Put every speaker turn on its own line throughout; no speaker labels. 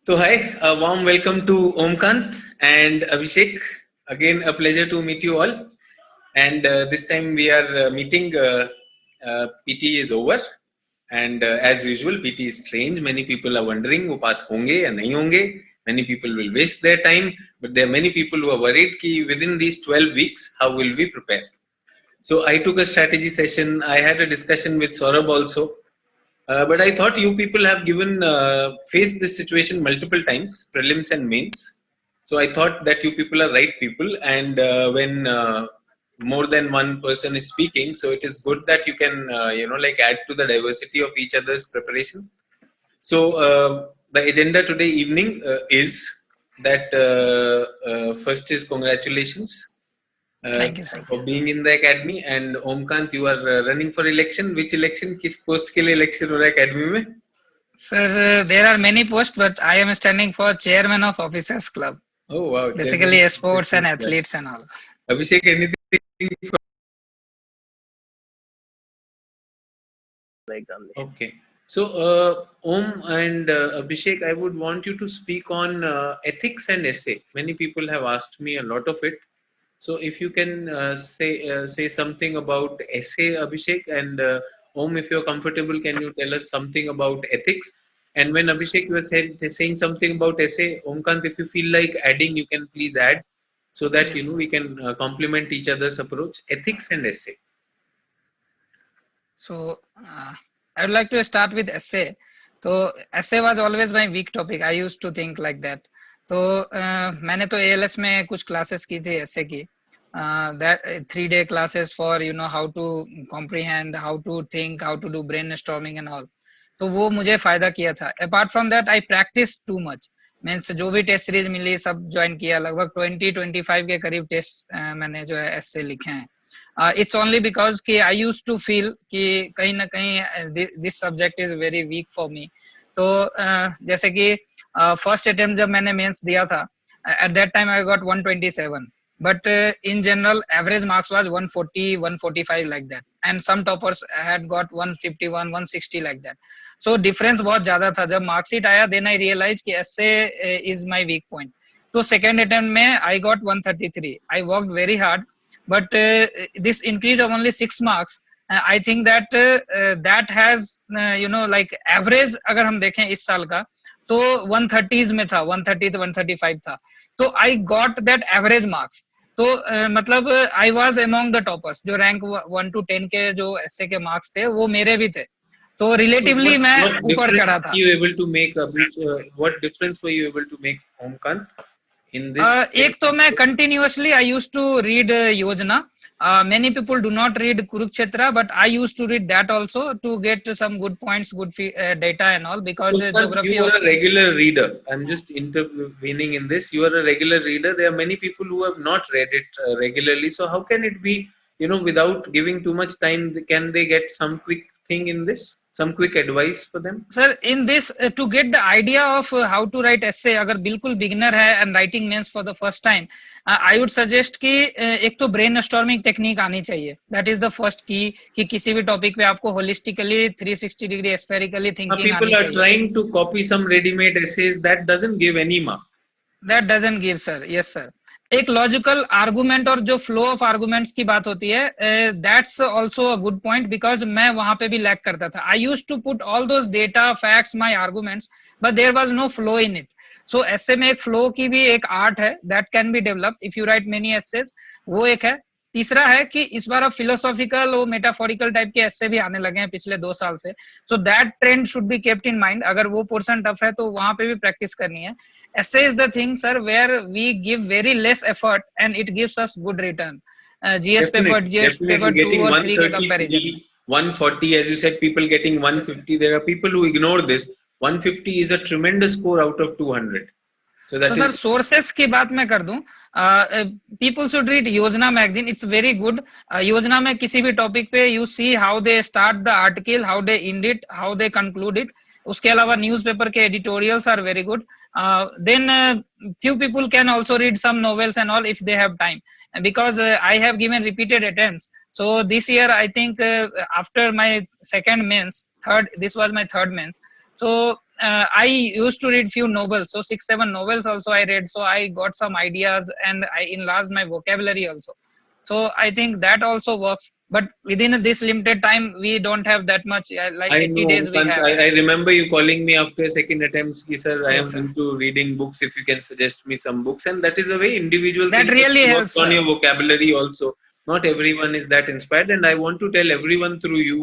So hi, a warm welcome to Omkant and Abhishek. Again, a pleasure to meet you all. And this time we are meeting. PT is over, and as usual, PT is strange. Many people are wondering, वो pass होंगे या नहीं होंगे. Many people will waste their time, but there are many people who are worried कि within these 12 weeks, how will we prepare? So I took a strategy session. I had a discussion with Saurabh also. But I thought you people have faced this situation multiple times, prelims and mains. So I thought that you people are right people, and when more than one person is speaking, so it is good that you can add to the diversity of each other's preparation. So the agenda today evening is that first is congratulations
Thank you, sir.
for being in the academy, and Omkant, you are running for election. Which election? किस post के लिए election हो रहा है academy में?
Sir, there are many posts, but I am standing for chairman of officers club.
Oh wow!
Basically, sports and athletes and all.
Abhishek, anything? Okay. So, Om and Abhishek, I would want you to speak on ethics and essay. Many people have asked me a lot of it. So, if you can say something about essay, Abhishek, and Om, if you're comfortable, can you tell us something about ethics? And when Abhishek was saying something about essay, Omkant, if you feel like adding, you can please add, so that
Yes.
we can complement each other's approach. Ethics and essay.
So, I would like to start with essay. So, essay was always my weak topic. I used to think like that. तो मैंने तो ALS में कुछ classes की थी essay की. That 3-day classes for how to comprehend, how to think, how to do brainstorming and all. तो वो मुझे फायदा किया था. Apart from that, I practiced too much. Means जो भी टेस्ट सीरीज मिली सब ज्वाइन किया. लगभग 20-25 के करीब टेस्ट मैंने जो है essay लिखे हैं. It's only because कि I used to feel कि कहीं ना कहीं this subject is very weak for me. तो जैसे कि first attempt जब मैंने मेंस दिया था, at that time I got 127, but in general average marks was 140, 145 like that, and some toppers had got 151, 160 like that. So difference बहुत ज्यादा था. जब marksheet आया, then I realized कि essay is my weak point. तो second attempt में I got 133. I worked very hard. But this increase of only 6 marks, I think that that has like average अगर हम देखें इस साल का तो 130s में था, 130 to 135 था. तो I got that average marks. तो मतलब I was among the toppers. जो रैंक 1 to 10 के जो essay के मार्क्स थे वो मेरे भी थे. तो relatively मैं ऊपर चढ़ा था.
What difference were you able to make, Omkant?
एक तो मैं continuously I used to read Yojana. Many people do not read Kurukshetra, but I used to read that also to get some good points, good data and all, because geography.
You are a regular reader. I'm just intervening in this. You are a regular reader. There are many people who have not read it regularly. So how can it be, without giving too much time, can they get some quick thing in this? Some quick advice for them?
Sir, in this, to get the idea of how to write essay, अगर बिल्कुल beginner है and writing means for the first time, I would suggest कि एक तो brainstorming technique आनी चाहिए. That is the first key कि किसी भी topic पे आपको holistically 360 degree spherically thinking
people
आनी चाहिए.
People are trying to copy some ready-made essays. That doesn't give any mark.
That doesn't give, sir. Yes, sir. एक लॉजिकल आर्गुमेंट और जो फ्लो ऑफ आर्गुमेंट्स की बात होती है, that's also a good point, because मैं वहां पे भी लैक करता था. I used to put all those data facts my arguments, but there was no flow in it. So ऐसे में एक फ्लो की भी एक आर्ट है, that can be developed if you write many essays. वो एक है. तीसरा है कि इस बार अब फिलोसॉफिकल और मेटाफोरिकल टाइप के ऐसे भी आने लगे हैं पिछले 2 साल से. So that trend should be kept in mind. अगर वो पोर्शन टफ है तो वहां पे भी प्रैक्टिस करनी है. Essay is the thing, sir, where we give very less effort and it gives us good return. GS paper 2 or 3 के comparison.
140, as you said, people getting 150. Yes. There are people who ignore this. 150 is a tremendous score out of 200.
So sir, sources की बात मैं कर दूं. People should read Yojana magazine. It's very good. Yojana में किसी भी topic पे you see how they start the article, how they end it, how they conclude it. उसके अलावा newspaper के editorials are very good. Then few people can also read some novels and all if they have time. Because I have given repeated attempts. So this year I think after my second mains, this was my third mains. So I used to read few novels, so 6 7 novels also I read, so I got some ideas and I enlarged my vocabulary also. So I think that also works, but within this limited time we don't have that much, like
I
80
know,
days we
Omkant,
have.
I remember you calling me after second attempt, ki, sir, I
Yes
am
sir,
into reading books. If you can suggest me some books, and that is a very individual
that
thing that
really
you work
helps
on
sir.
your vocabulary also. Not everyone is that inspired, and I want to tell everyone through you,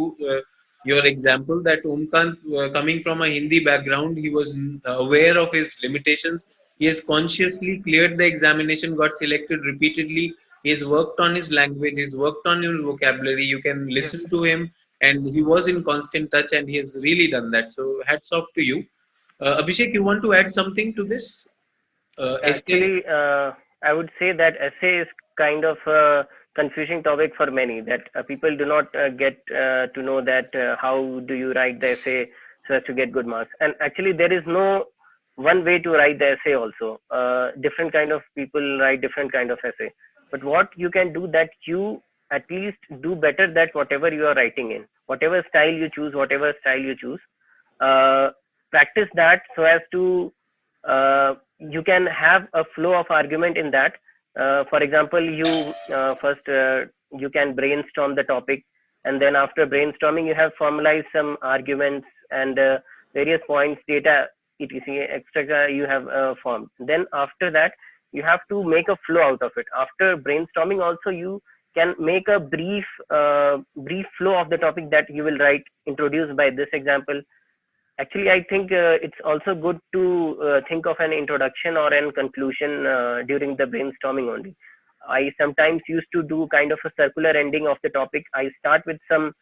your example, that Omkant, coming from a Hindi background, he was aware of his limitations. He has consciously cleared the examination, got selected repeatedly. He has worked on his language, he's worked on his vocabulary. You can
Yes
listen
sir.
to him, and he was in constant touch, and he has really done that. So hats off to you. Abhishek, you want to add something to this essay?
Actually, I would say that essay is kind of a confusing topic for many. That people do not get to know that how do you write the essay so as to get good marks. And actually, there is no one way to write the essay. Also, different kind of people write different kind of essay. But what you can do that you at least do better that whatever you are writing in, whatever style you choose, uh, practice that so as to you can have a flow of argument in that. For example, you first you can brainstorm the topic, and then after brainstorming, you have formalized some arguments and various points, data, etc., etc. You have formed. Then after that, you have to make a flow out of it. After brainstorming, also you can make a brief flow of the topic that you will write, introduced by this example. Actually, I think it's also good to think of an introduction or an conclusion during the brainstorming only. I sometimes used to do kind of a circular ending of the topic. I start with some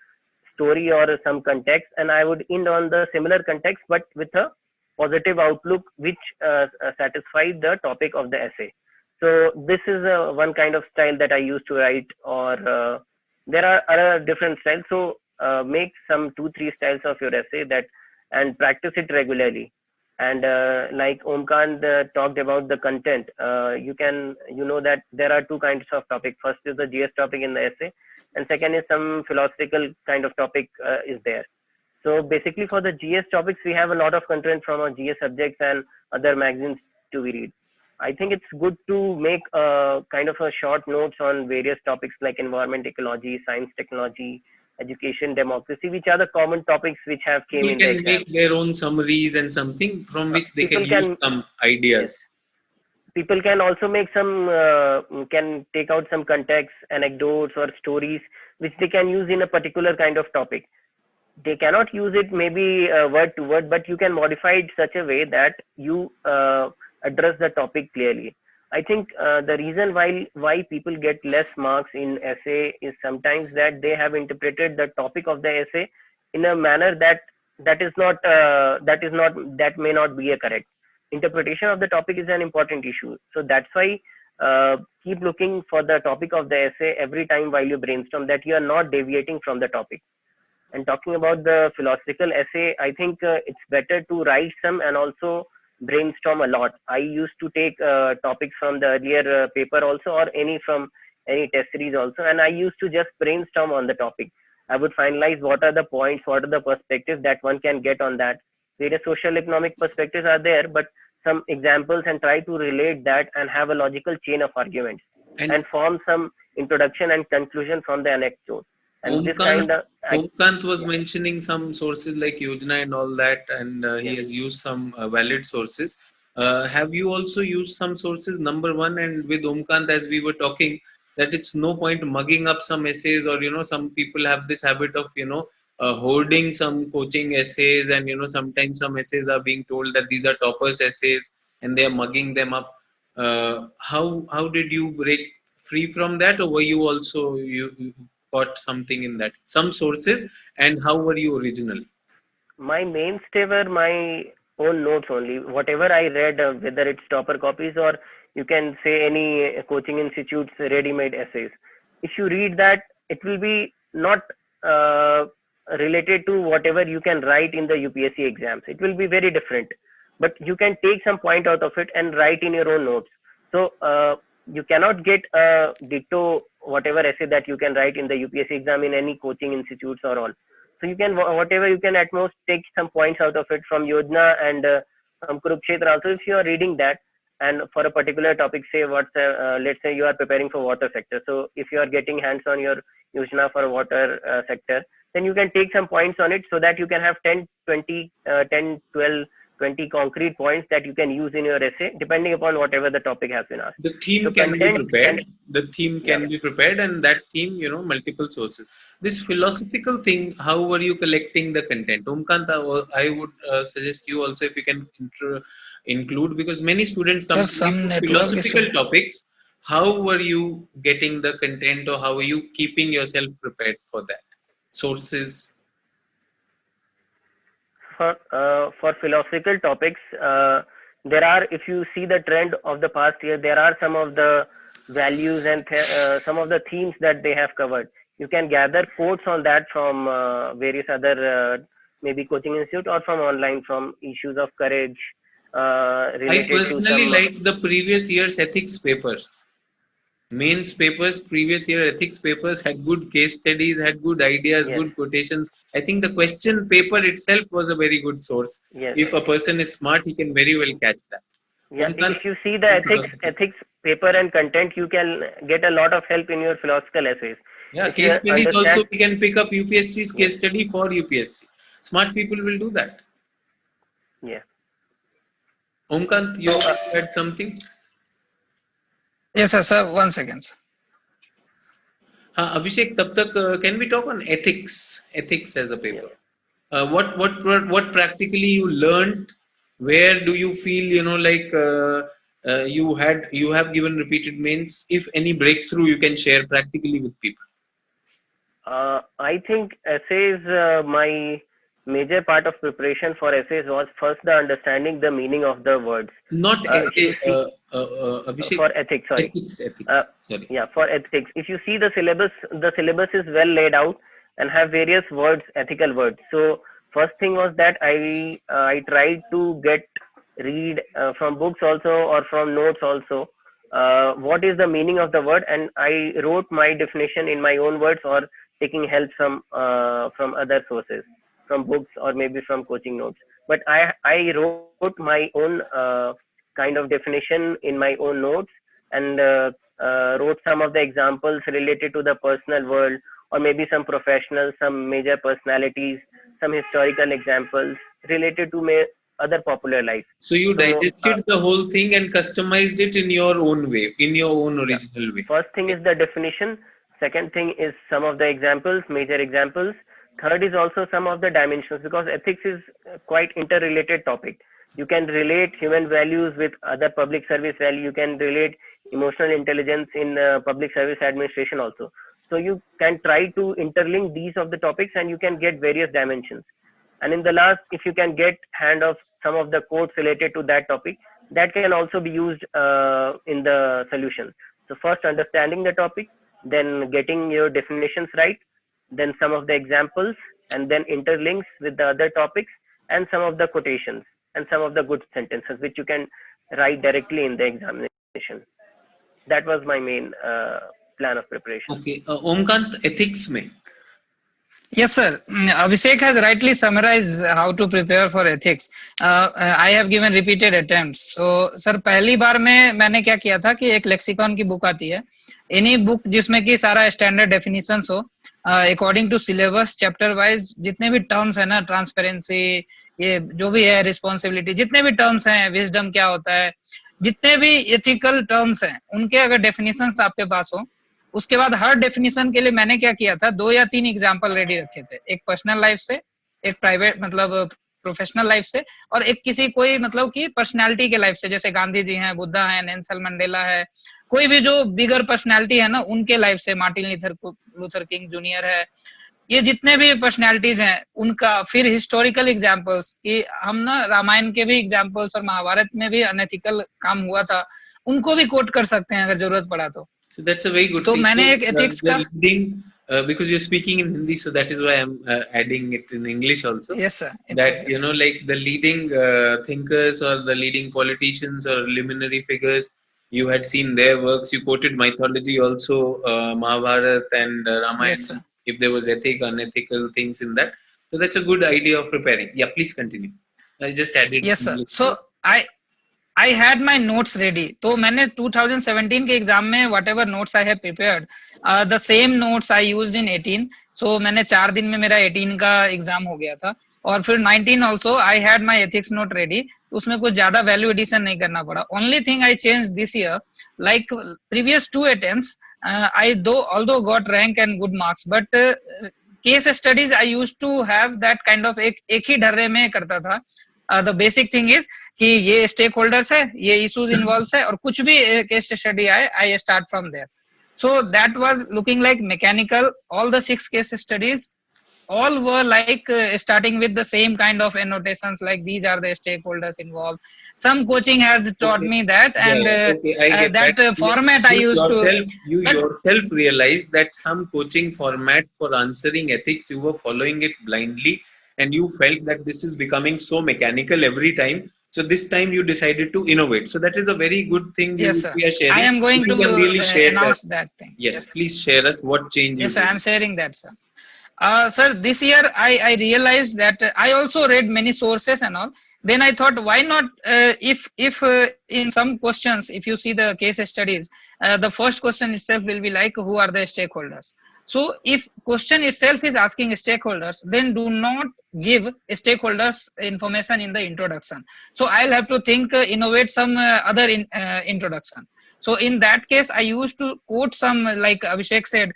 story or some context, and I would end on the similar context but with a positive outlook which satisfies the topic of the essay. So this is one kind of style that I used to write, or there are other different styles. So make some 2 3 styles of your essay that and practice it regularly. And like Omkand talked about the content, you can that there are two kinds of topic. First is the GS topic in the essay, and second is some philosophical kind of topic is there. So basically, for the GS topics, we have a lot of content from our GS subjects and other magazines to be read. I think it's good to make a kind of a short notes on various topics like environment, ecology, science, technology, education, democracy, which are the common topics which have came
People
in the
can
exam.
make their own summaries and something from which they can
People
use
can,
some
yes,
ideas.
people can also make some can take out some context, anecdotes or stories which they can use in a particular kind of topic. They cannot use it maybe word to word, but you can modify it such a way that you address the topic clearly. I think the reason why people get less marks in essay is sometimes that they have interpreted the topic of the essay in a manner that may not be a correct interpretation of the topic. Is an important issue. So that's why keep looking for the topic of the essay every time while you brainstorm, that you are not deviating from the topic. And talking about the philosophical essay, I think it's better to write some and also brainstorm a lot. I used to take topics from the earlier paper also, or any from any test series also, and I used to just brainstorm on the topic. I would finalize what are the points, what are the perspectives that one can get on that. Various social economic perspectives are there, but some examples, and try to relate that and have a logical chain of arguments
And
and form some introduction and conclusion from the anecdote. And this
Omkant,
kind of
Omkant was
yeah.
mentioning some sources like Yojana and all that, and he
Yes.
has used some valid sources. Have you also used some sources? Number one, and with Omkant, as we were talking, that it's no point mugging up some essays, or some people have this habit of hoarding some coaching essays, and sometimes some essays are being told that these are toppers essays, and they are mugging them up. How did you break free from that, or were you also you got something in that some sources, and how were you originally?
My mainstay were my own notes only. Whatever I read, whether it's topper copies or you can say any coaching institute's ready-made essays. If you read that, it will be not uh, related to whatever you can write in the UPSC exams. It will be very different. But you can take some point out of it and write in your own notes. So you cannot get a ditto whatever essay that you can write in the UPSC exam in any coaching institutes or all. So you can whatever you can at most take some points out of it from Yojana and from Kurukshetra also if you are reading that. And for a particular topic, say let's say you are preparing for water sector. So if you are getting hands on your Yojana for water sector, then you can take some points on it so that you can have 10, 20, 10, 12, 20 concrete points that you can use in your essay depending upon whatever the topic has been asked.
The theme
So
can be
content
prepared. The theme can
Yeah.
be prepared, and that theme, multiple sources. This philosophical thing, how were you collecting the content? Omkant, I would suggest you also if you can include, because many students come
Sir,
to me
some
for
network
philosophical
issue.
topics. How were you getting the content, or how are you keeping yourself prepared for that? Sources.
For philosophical topics, there are, if you see the trend of the past year, there are some of the values and some of the themes that they have covered. You can gather quotes on that from various other maybe coaching institute or from online, from issues of courage
I
related to
personally
some
like the previous year's ethics papers. Mains papers, previous year ethics papers had good case studies, had good ideas,
yes,
good quotations. I think the question paper itself was a very good source.
yes,
If a person is smart, he can very well catch that.
yeah.
Omkar,
If you see the ethics paper and content, you can get a lot of help in your philosophical essays.
yeah,
If you
case studies also
understand,
we can pick up UPSC's
yes,
case study for UPSC. Smart people will do that.
yeah.
Omkant, you
So
had something?
Yes, sir. 1 second, sir.
Abhishek, tab tak, can we talk on ethics? Ethics as a
yeah.
paper. What practically you learned? Where do you feel you have given repeated mains? If any breakthrough you can share practically with people.
I think essays, my major part of preparation for essays was first the understanding the meaning of the words.
Not
If you see
Abhishek,
for ethics, sorry,
ethics. Sorry.
yeah, for ethics, if you see the syllabus is well laid out and have various words, ethical words. So first thing was that I tried to read from books also or from notes also. What is the meaning of the word, and I wrote my definition in my own words or taking help from other sources, from books or maybe from coaching notes. But I wrote my own kind of definition in my own notes, and wrote some of the examples related to the personal world or maybe some professionals, some major personalities, some historical examples related to other popular life.
So you
So
digested the whole thing and customized it in your own way, in your own
yeah,
original way.
first thing is the definition. Second thing is some of the examples, major examples. Third is also some of the dimensions, because ethics is quite interrelated topic. You can relate human values with other public service value. You can relate emotional intelligence in public service administration also. So you can try to interlink these of the topics and you can get various dimensions. And in the last, if you can get hand of some of the quotes related to that topic, that can also be used in the solution. So first understanding the topic, then getting your definitions right, then some of the examples, and then interlinks with the other topics, and some of the quotations and some of the good sentences which you can write directly in the examination. That was my main plan of preparation.
Okay, Omkant, ethics mein.
Yes, sir. Abhishek has rightly summarized how to prepare for ethics. I have given repeated attempts. So, sir, पहली बार में मैंने क्या किया था कि एक lexicon की book आती है, एनी बुक जिसमें कि सारा स्टैंडर्ड डेफिनेशंस हो, according to syllabus, chapter wise, जितने भी टर्म्स है ना, ट्रांसपेरेंसी, ये जो भी है, रिस्पॉन्सिबिलिटी, जितने भी टर्म्स हैं, विजडम क्या होता है, जितने भी एथिकल टर्म्स हैं, उनके अगर डेफिनेशंस आपके पास हो, उसके बाद हर डेफिनेशन के लिए मैंने क्या किया था, 2 या 3 एग्जांपल रेडी रखे थे, एक पर्सनल लाइफ से, एक प्राइवेट मतलब प्रोफेशनल लाइफ से, और एक किसी कोई मतलब कि पर्सनालिटी के लाइफ से, जैसे गांधी जी हैं, बुद्धा है, नेल्सन मंडेला है, कोई भी जो बिगर पर्सनालिटी है ना, उनके लाइफ से, मार्टिन लूथर किंग जूनियर है, ये जितने भी पर्सनालिटीज हैं उनका, फिर हिस्टोरिकल एग्जांपल्स कि हम ना रामायण के भी एग्जांपल्स और महाभारत में भी अनएथिकल काम हुआ था, उनको भी कोट कर सकते हैं अगर जरूरत पड़ा तो.
So that's a very good
तो
thing.
मैंने एक ethics का
leading, because you're speaking in Hindi, so that is why I'm adding it in English also.
yes sir,
That like the leading thinkers or the leading politicians or luminary figures, you had seen their works. You quoted mythology also, Mahabharata and Ramayana.
Yes, sir.
If there was ethic, unethical things in that, So that's a good idea of preparing. Yeah, please continue. I just added
Yes, sir.
English.
So I had my notes ready. तो मैंने 2017 के exam में whatever notes I have prepared, the same notes I used in 18. So मैंने 4 दिन में मेरा 18 का exam हो गया था. और फिर 19 also I had my ethics note ready. उसमें कुछ ज्यादा वैल्यू एडिशन नहीं करना पड़ा. Only thing I changed this year, like previous 2 attempts, I although got rank and good marks, but case studies I used to have that kind of एक ही ढर्रे में करता था. The basic thing is कि ये stake holders है, ये issues involve है, और कुछ भी केस स्टडी आए, I start from there. So that was looking like mechanical. All the 6 case studies all were like starting with the same kind of annotations, like these are the stakeholders involved. Some coaching has taught me that, and
okay, I get
that format I used
you
but,
yourself realized that some coaching format for answering ethics, you were following it blindly, and you felt that this is becoming so mechanical every time. So this time you decided to innovate. So that is a very good thing
yes, sir.
we are sharing.
I am going
you
to
can really share
announce that thing.
Yes, please share us what change
Yes,
you
I am sharing that, sir. Sir, this year I realized that I also read many sources and all. Then I thought, why not, if in some questions, if you see the case studies, the first question itself will be like, who are the stakeholders? So if question itself is asking stakeholders, then do not give stakeholders information in the introduction. So I'll have to think, innovate some other introduction. So in that case, I used to quote some, like Abhishek said,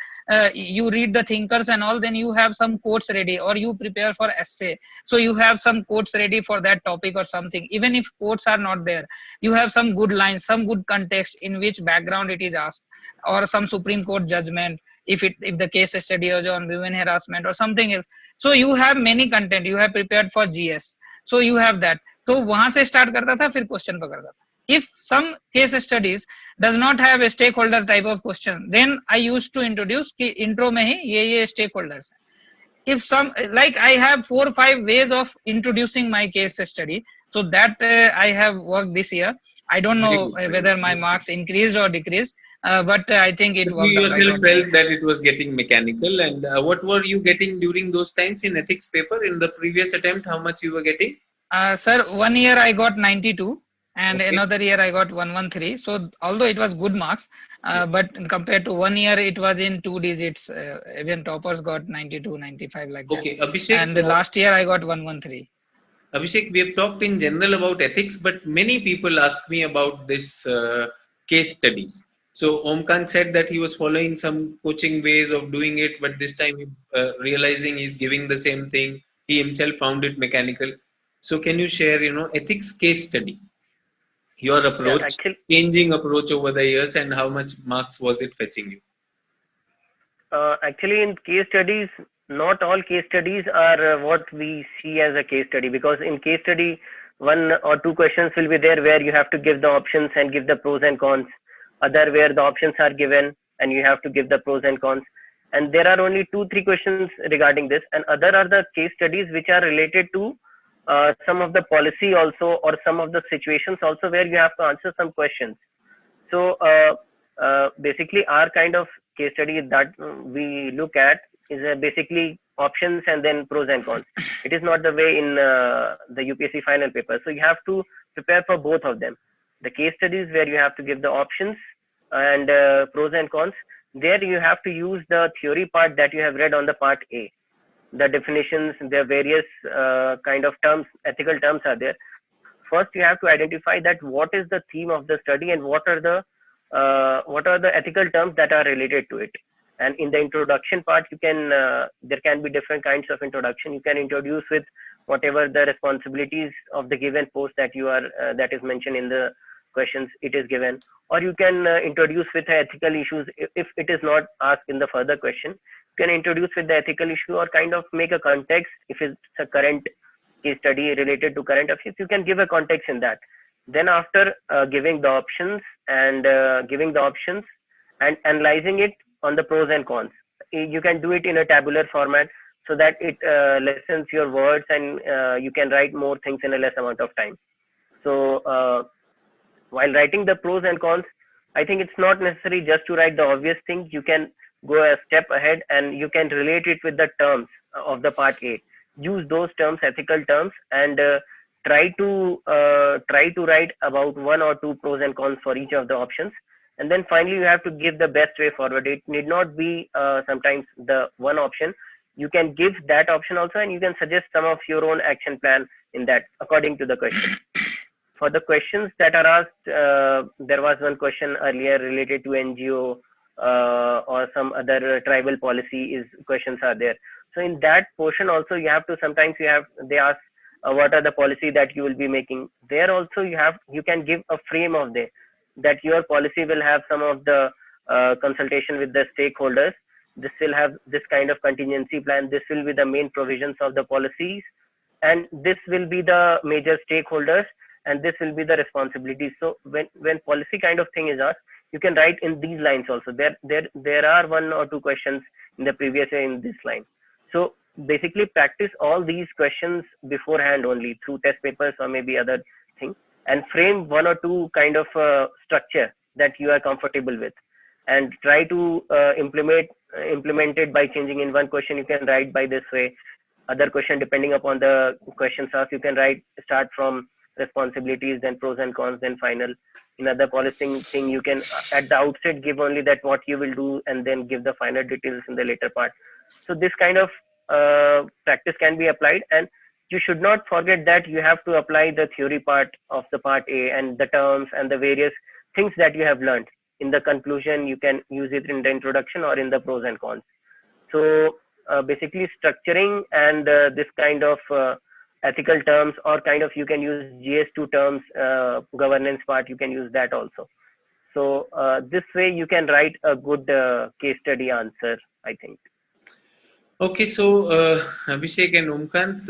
you read the thinkers and all, then you have some quotes ready, or you prepare for essay. So you have some quotes ready for that topic or something. Even if quotes are not there, you have some good lines, some good context in which background it is asked, or some Supreme Court judgment, if the case study is on women harassment or something else. So you have many content, you have prepared for GS. So you have that. तो वहां से start करता था, फिर question पकड़ता था. If some case studies does not have a stakeholder type of question, then I used to introduce कि intro में ही ये stakeholders हैं. If some, like I have 4 or 5 ways of introducing my case study, so that I have worked this year. I don't know whether my marks increased or decreased, but I think it worked.
You yourself felt that it was getting mechanical. And what were you getting during those times in ethics paper? In the previous attempt, how much you were getting?
Sir, 1 year I got 92, and
Okay.
another year I got 113. So although it was good marks, but compared to 1 year, it was in 2 digits. Even toppers got 92, 95 like that.
Okay, Abhishek.
And the last year I got 113.
Abhishek, we have talked in general about ethics, but many people ask me about this case studies. So Omkant said that he was following some coaching ways of doing it, but this time realizing he's giving the same thing, he himself found it mechanical. So can you share, ethics case study, your approach,
actually,
changing approach over the years, and how much marks was it fetching you?
Actually, in case studies, not all case studies are what we see as a case study, because in case study, 1 or 2 questions will be there where you have to give the options and give the pros and cons. Other where the options are given and you have to give the pros and cons. And there are only 2-3 questions regarding this. And other are the case studies which are related to some of the policy also, or some of the situations also where you have to answer some questions. So basically our kind of case study that we look at is basically options and then pros and cons. It is not the way in the UPSC final paper. So you have to prepare for both of them. The case studies where you have to give the options and pros and cons, there you have to use the theory part that you have read on the part A. The definitions, the various kind of terms, ethical terms are there. First, you have to identify that what is the theme of the study and what are the ethical terms that are related to it. And in the introduction part, you can there can be different kinds of introduction. You can introduce with whatever the responsibilities of the given post that you are that is mentioned in the questions it is given, or you can introduce with ethical issues if it is not asked in the further question. You can introduce with the ethical issue, or kind of make a context if it's a current case study related to current affairs. You can give a context in that. Then after giving the options and analyzing it on the pros and cons, you can do it in a tabular format so that it lessens your words and you can write more things in a less amount of time. So while writing the pros and cons, I think it's not necessary just to write the obvious things. You can go a step ahead and you can relate it with the terms of the part A. use those terms, ethical terms, and try to write about one or two pros and cons for each of the options. And then finally you have to give the best way forward. It need not be sometimes the one option. You can give that option also, and you can suggest some of your own action plan in that according to the question. For the questions that are asked, there was one question earlier related to NGO or some other tribal policy is questions are there. So in that portion also you have to, sometimes they ask what are the policy that you will be making. There also you can give a frame of that your policy will have some of the consultation with the stakeholders. This will have this kind of contingency plan. This will be the main provisions of the policies, and this will be the major stakeholders, and this will be the responsibilities. So when policy kind of thing is asked, you can write in these lines also. There are one or two questions in the previous year in this line. So basically practice all these questions beforehand only through test papers or maybe other thing, and frame one or two kind of structure that you are comfortable with, and try to implement it by changing. In one question you can write by this way, other question depending upon the questions asked you can start from responsibilities, then pros and cons, then final. In other policy thing you can at the outset give only that what you will do, and then give the final details in the later part. So this kind of practice can be applied, and you should not forget that you have to apply the theory part of the part A and the terms and the various things that you have learned. In the conclusion you can use it in the introduction or in the pros and cons. So basically structuring and this kind of ethical terms, or kind of you can use GS2 terms, governance part, you can use that also. So this way you can write a good case study answer, I think.
Okay, so Abhishek and Omkant,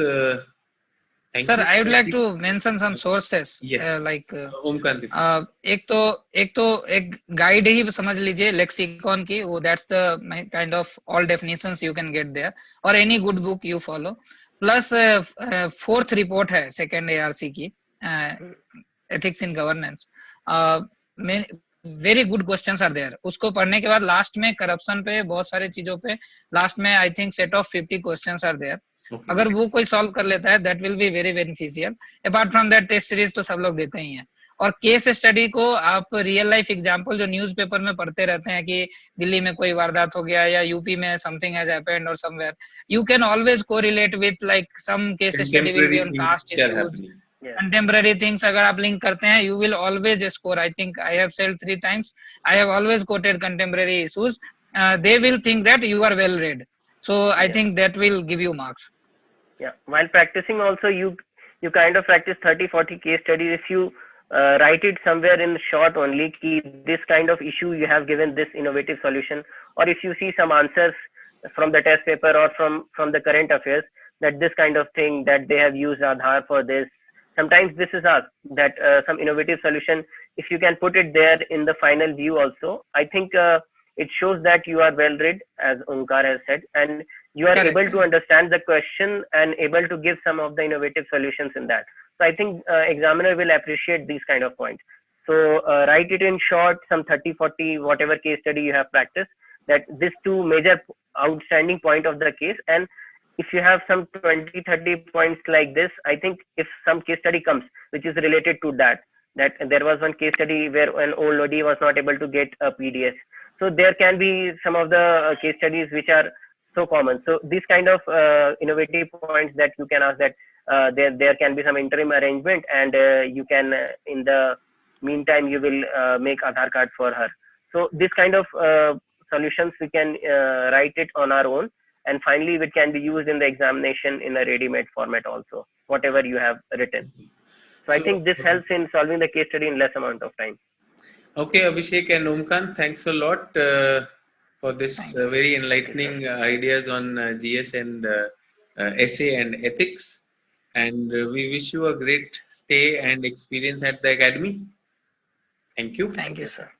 thank
Sir,
you.
I would like to mention some sources.
Yes.
Like
Omkant.
एक guide ही समझ लीजिए lexicon की, वो that's the kind of all definitions you can get there, or any good book you follow. Plus fourth report है second ARC की, ethics in governance. Very good questions are there. उसको पढ़ने के बाद लास्ट में corruption पे बहुत सारे चीजों पे लास्ट में I think set of 50 questions are there. अगर वो कोई सॉल्व कर लेता है that will be very beneficial. Apart from that test series तो सब लोग देते ही हैं. और केस स्टडी को आप रियल लाइफ एग्जांपल जो न्यूज़पेपर में पढ़ते रहते हैं कि दिल्ली में कोई वारदात हो गया या यूपी में समथिंग हैज हैपेंड और somewhere, you can always correlate with like some case study will be on caste issues, contemporary things. अगर आप लिंक करते हैं you will always score. I think I have said 3 times I have always quoted contemporary issues. They will think that you are well read, so I think that will give you marks.
While practicing also you kind of practice 30-40 case studies. If you write it somewhere in short only ki this kind of issue you have given this innovative solution, or if you see some answers from the test paper or from the current affairs that this kind of thing that they have used Aadhaar for this. Sometimes this is asked that some innovative solution, if you can put it there in the final view also, I think it shows that you are well read, as Omkar has said, and you are
Correct.
able to understand the question and able to give some of the innovative solutions in that. So I think examiner will appreciate these kind of points. So write it in short, some 30-40 whatever case study you have practiced, that these two major outstanding point of the case. And if you have some 20-30 points like this, I think if some case study comes which is related to that there was one case study where an old lady was not able to get a PDS, so there can be some of the case studies which are so common. So these kind of innovative points that you can ask, that there can be some interim arrangement, and you can in the meantime you will make Aadhaar card for her. So this kind of solutions we can write it on our own, and finally it can be used in the examination in a ready-made format also, whatever you have written. So I think this helps in solving the case study in less amount of time.
Okay, Abhishek and Omkant, thanks a lot for this very enlightening ideas on GS and essay and ethics. And we wish you a great stay and experience at the academy. Thank you.
Thank you, sir.